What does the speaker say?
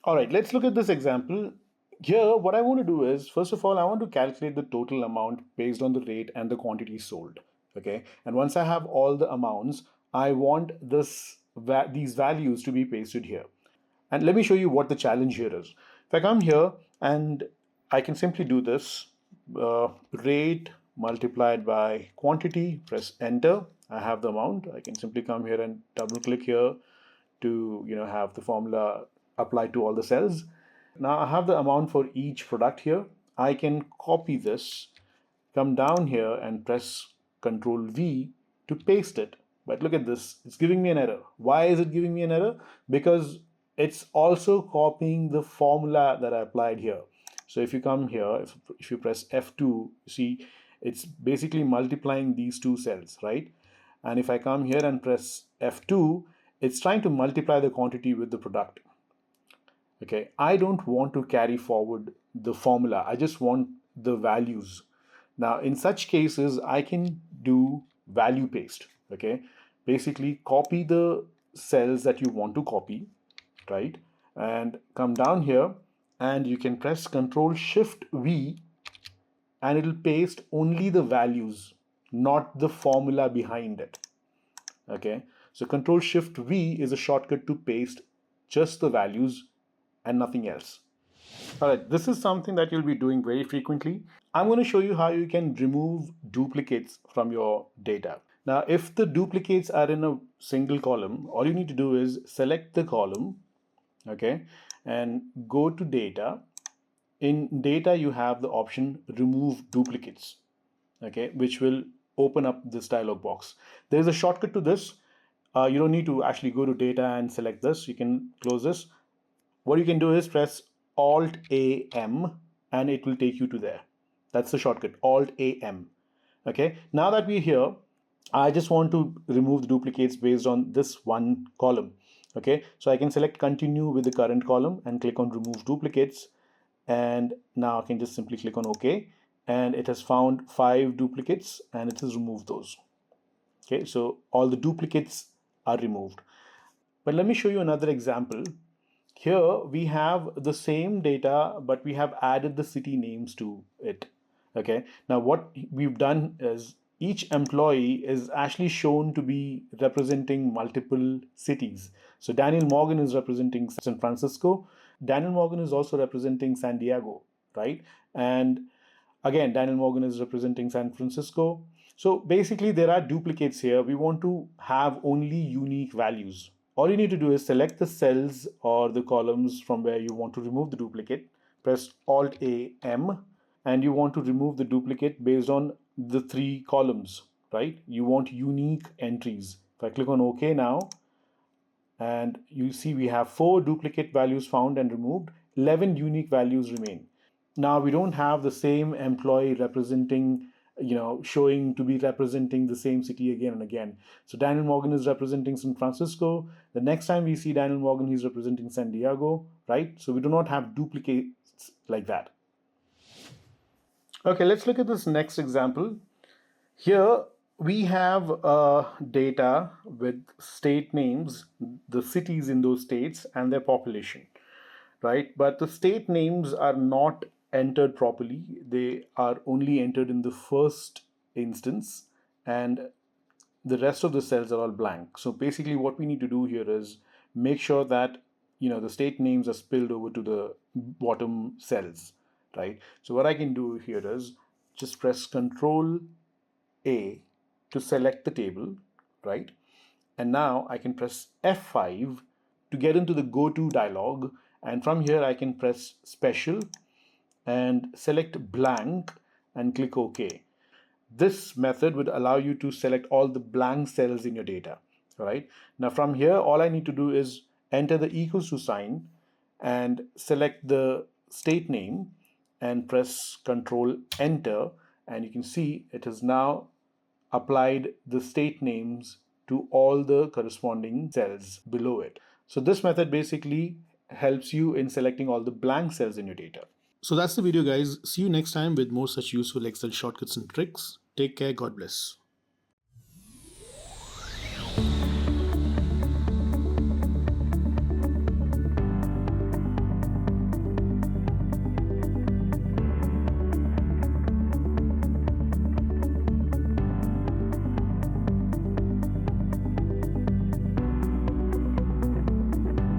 All right, let's look at this example. Here, what I want to do is, first of all, I want to calculate the total amount based on the rate and the quantity sold. Okay, and once I have all the amounts, I want these values to be pasted here. And let me show you what the challenge here is. If I come here and I can simply do this, rate multiplied by quantity, press enter. I have the amount. I can simply come here and double click here to have the formula applied to all the cells. Now I have the amount for each product here. I can copy this, come down here and press Control V to paste it. But look at this, it's giving me an error. Why is it giving me an error? Because it's also copying the formula that I applied here. So if you come here, if you press F2, you see it's basically multiplying these two cells, right? And if I come here and press F2, it's trying to multiply the quantity with the product. Okay, I don't want to carry forward the formula. I just want the values. Now, in such cases, I can do value paste. Okay, basically copy the cells that you want to copy, right? And come down here and you can press Control Shift V and it'll paste only the values, not the formula behind it. Okay, so Control Shift V is a shortcut to paste just the values and nothing else. All right, this is something that you'll be doing very frequently. I'm going to show you how you can remove duplicates from your data. Now, if the duplicates are in a single column, all you need to do is select the column, okay, and go to data. In data, you have the option remove duplicates, okay, which will open up this dialog box. There's a shortcut to this. You don't need to actually go to data and select this. You can close this. What you can do is press Alt AM and it will take you to there. That's the shortcut, Alt AM. Okay, now that we're here, I just want to remove the duplicates based on this one column. Okay, so I can select continue with the current column and click on remove duplicates. And now I can just simply click on OK. And it has found 5 duplicates and it has removed those. Okay, so all the duplicates are removed. But let me show you another example. Here we have the same data, but we have added the city names to it. Okay. Now what we've done is each employee is actually shown to be representing multiple cities. So Daniel Morgan is representing San Francisco. Daniel Morgan is also representing San Diego, right? And again, Daniel Morgan is representing San Francisco. So basically there are duplicates here. We want to have only unique values. All you need to do is select the cells or the columns from where you want to remove the duplicate. Press Alt A M and you want to remove the duplicate based on the 3 columns, right? You want unique entries. If I click on OK now, and you see we have 4 duplicate values found and removed, 11 unique values remain. Now we don't have the same employee representing, showing to be representing the same city again and again. So Daniel Morgan is representing San Francisco. The next time we see Daniel Morgan, he's representing San Diego, right? So we do not have duplicates like that. Okay, let's look at this next example. Here we have data with state names, the cities in those states and their population, right? But the state names are not entered properly. They are only entered in the first instance and the rest of the cells are all blank. So basically what we need to do here is make sure that the state names are spilled over to the bottom cells, right? So what I can do here is just press Control A to select the table, right? And now I can press F5 to get into the Go To dialog. And from here I can press Special and select Blank and click OK. This method would allow you to select all the blank cells in your data, right? Now from here, all I need to do is enter the equals to sign and select the state name and press Control Enter. And you can see it has now applied the state names to all the corresponding cells below it. So this method basically helps you in selecting all the blank cells in your data. So that's the video, guys. See you next time with more such useful Excel shortcuts and tricks. Take care. God bless.